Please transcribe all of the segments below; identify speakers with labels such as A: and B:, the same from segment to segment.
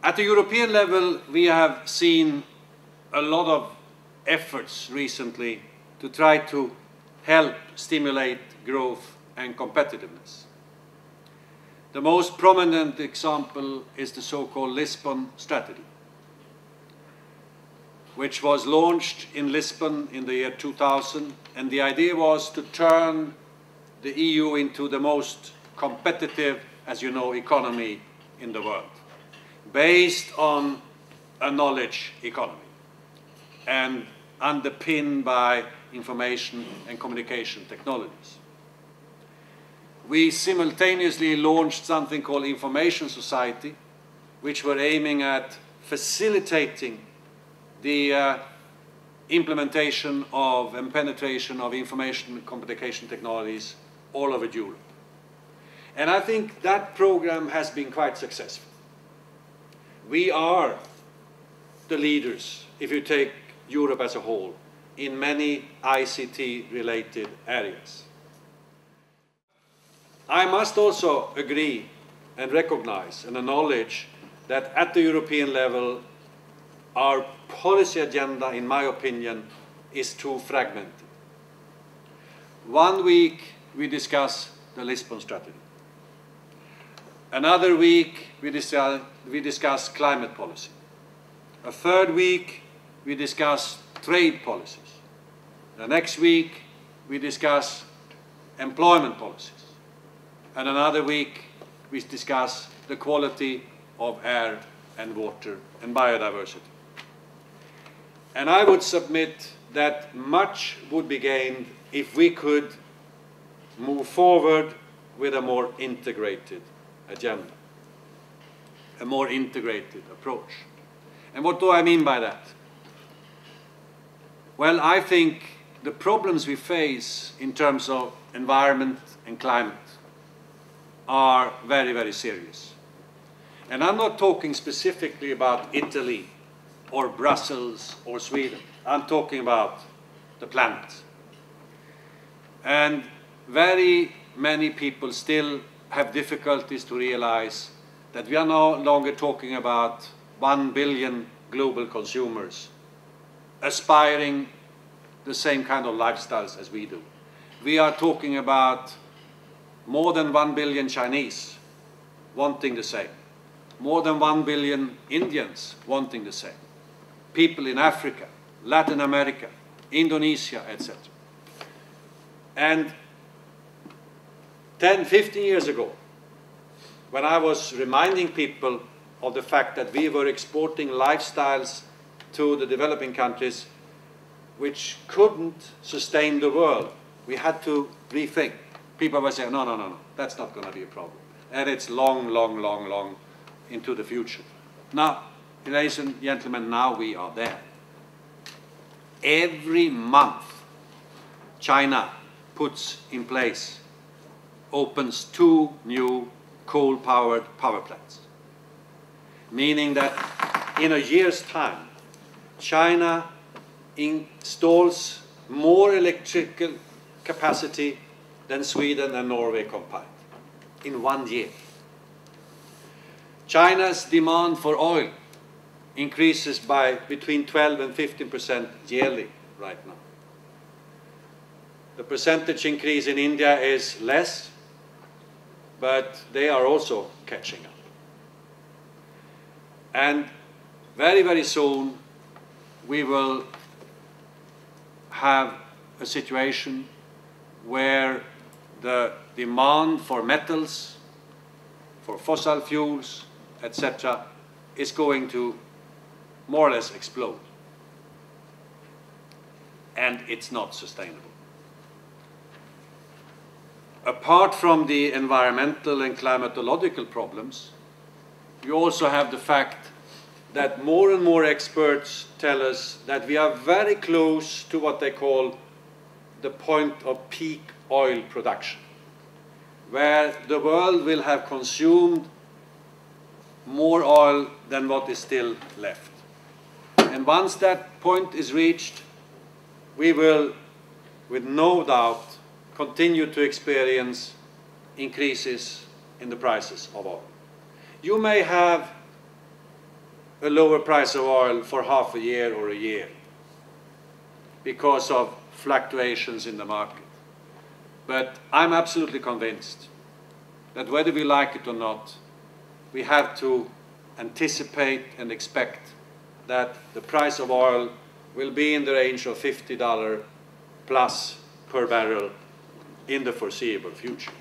A: At the European level, we have seen a lot of efforts recently to try to help stimulate growth and competitiveness. The most prominent example is the so-called Lisbon strategy, which was launched in Lisbon in the year 2000, and the idea was to turn the EU into the most competitive, as you know, economy in the world, based on a knowledge economy and underpinned by information and communication technologies. We simultaneously launched something called Information Society, which were aiming at facilitating the implementation of and penetration of information and communication technologies all over Europe. And I think that program has been quite successful. We are the leaders, if you take Europe as a whole, in many ICT-related areas. I must also agree and recognize and acknowledge that at the European level, our policy agenda, in my opinion, is too fragmented. One week we discuss the Lisbon strategy. Another week we discuss climate policy. A third week we discuss trade policies. The next week we discuss employment policies. And another week we discuss the quality of air and water and biodiversity. And I would submit that much would be gained if we could move forward with a more integrated agenda, a more integrated approach. And what do I mean by that? Well, I think the problems we face in terms of environment and climate are very, very serious. And I'm not talking specifically about Italy or Brussels or Sweden. I'm talking about the planet. And very many people still have difficulties to realize that we are no longer talking about 1 billion global consumers aspiring the same kind of lifestyles as we do. We are talking about more than 1 billion Chinese wanting the same, more than 1 billion Indians wanting the same, people in Africa, Latin America, Indonesia, etc. And 10, 15 years ago, when I was reminding people of the fact that we were exporting lifestyles to the developing countries which couldn't sustain the world, we had to rethink. People were saying, no, that's not going to be a problem. And it's long into the future. Now, ladies and gentlemen, now we are there. Every month, China puts in place, opens 2 new coal-powered power plants. Meaning that in a year's time, China installs more electrical capacity than Sweden and Norway combined in 1 year. China's demand for oil increases by between 12 and 15% yearly right now. The percentage increase in India is less, but they are also catching up. And very, very soon we will have a situation where the demand for metals, for fossil fuels, etc., is going to more or less explode. And it's not sustainable. Apart from the environmental and climatological problems, you also have the fact that more and more experts tell us that we are very close to what they call the point of peak oil production, where the world will have consumed more oil than what is still left. And once that point is reached, we will, with no doubt, continue to experience increases in the prices of oil. You may have a lower price of oil for half a year or a year because of fluctuations in the market. But I'm absolutely convinced that whether we like it or not, we have to anticipate and expect that the price of oil will be in the range of $50 plus per barrel in the foreseeable future.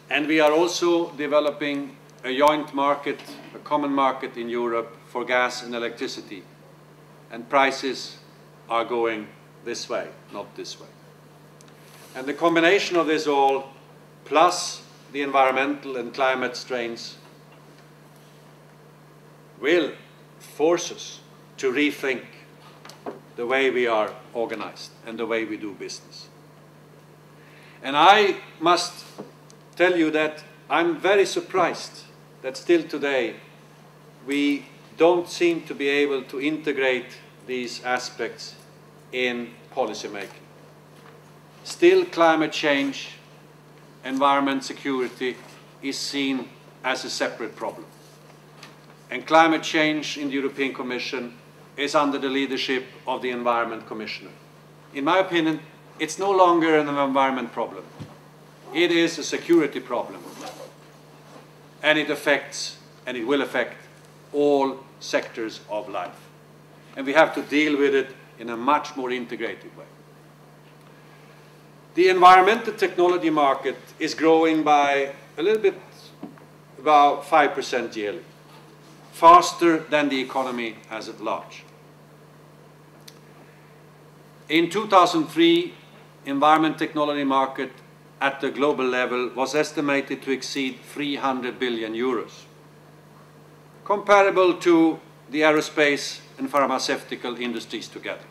A: And we are also developing a joint market, a common market in Europe for gas and electricity. And prices are going this way, not this way. And the combination of this all, plus the environmental and climate strains, will force us to rethink the way we are organized and the way we do business. And I must tell you that I'm very surprised that still today we don't seem to be able to integrate these aspects in policy making. Still, climate change, environment security is seen as a separate problem. And climate change in the European Commission is under the leadership of the Environment Commissioner. In my opinion, it's no longer an environment problem. It is a security problem. And it affects, and it will affect, all sectors of life. And we have to deal with it in a much more integrated way. The environmental technology market is growing by a little bit, about 5% yearly, faster than the economy as at large. In 2003, environment technology market at the global level was estimated to exceed 300 billion euros, comparable to the aerospace and pharmaceutical industries together.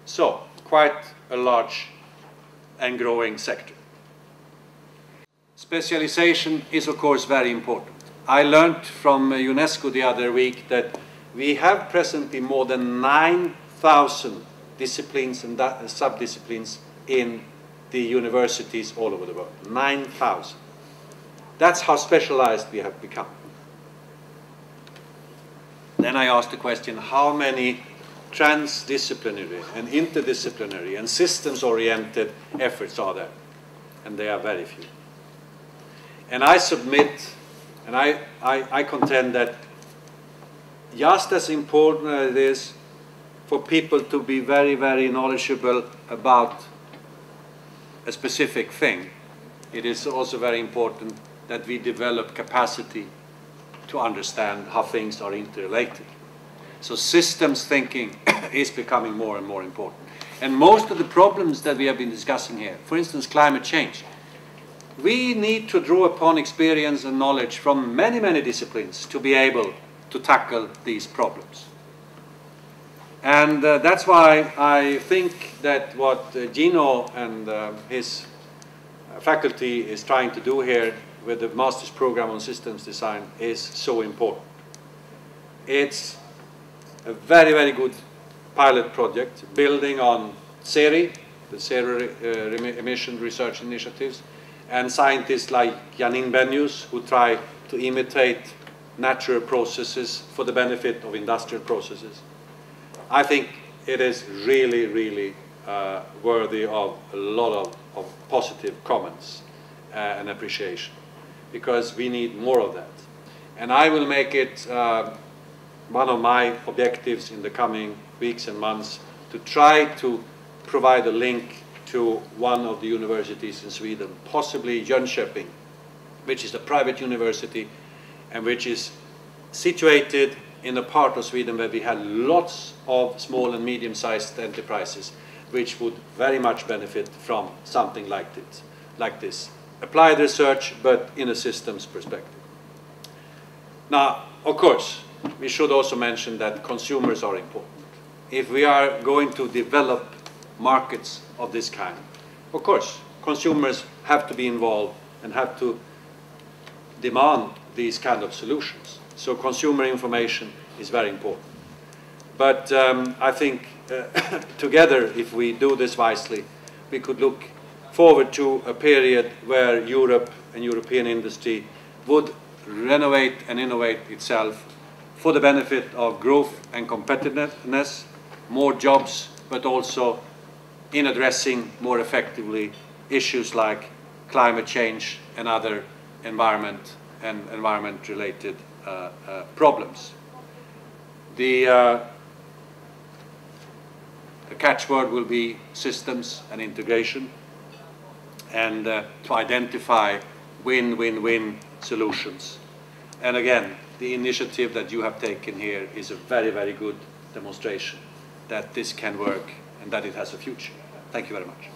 A: So, quite a large and growing sector. Specialization is, of course, very important. I learned from UNESCO the other week that we have presently more than 9,000 disciplines and sub-disciplines in the universities all over the world. 9,000. That's how specialized we have become. Then I asked the question, how many transdisciplinary and interdisciplinary and systems-oriented efforts are there? And they are very few. And I submit, and I contend that just as important as it is for people to be very, very knowledgeable about a specific thing, it is also very important that we develop capacity to understand how things are interrelated. So systems thinking is becoming more and more important. And most of the problems that we have been discussing here, for instance, climate change, we need to draw upon experience and knowledge from many, many disciplines to be able to tackle these problems. And that's why I think that what Gino and his faculty is trying to do here with the master's program on systems design is so important. It's a very, very good pilot project building on CERI, the Zero Emission Research Initiatives, and scientists like Janine Benyus who try to imitate natural processes for the benefit of industrial processes. I think it is really, really worthy of a lot of positive comments and appreciation, because we need more of that. And I will make it one of my objectives in the coming weeks and months to try to provide a link to one of the universities in Sweden, possibly Jönköping, which is a private university and which is situated in a part of Sweden where we have lots of small and medium-sized enterprises which would very much benefit from something like this. Applied research, but in a systems perspective. Now, of course, we should also mention that consumers are important. If we are going to develop markets of this kind, of course, consumers have to be involved and have to demand these kind of solutions. So consumer information is very important. But I think together, if we do this wisely, we could look forward to a period where Europe and European industry would renovate and innovate itself for the benefit of growth and competitiveness, more jobs, but also in addressing more effectively issues like climate change and other environment-related problems. The catchword will be systems and integration, and to identify win-win-win solutions. And again, the initiative that you have taken here is a very, very good demonstration that this can work and that it has a future. Thank you very much.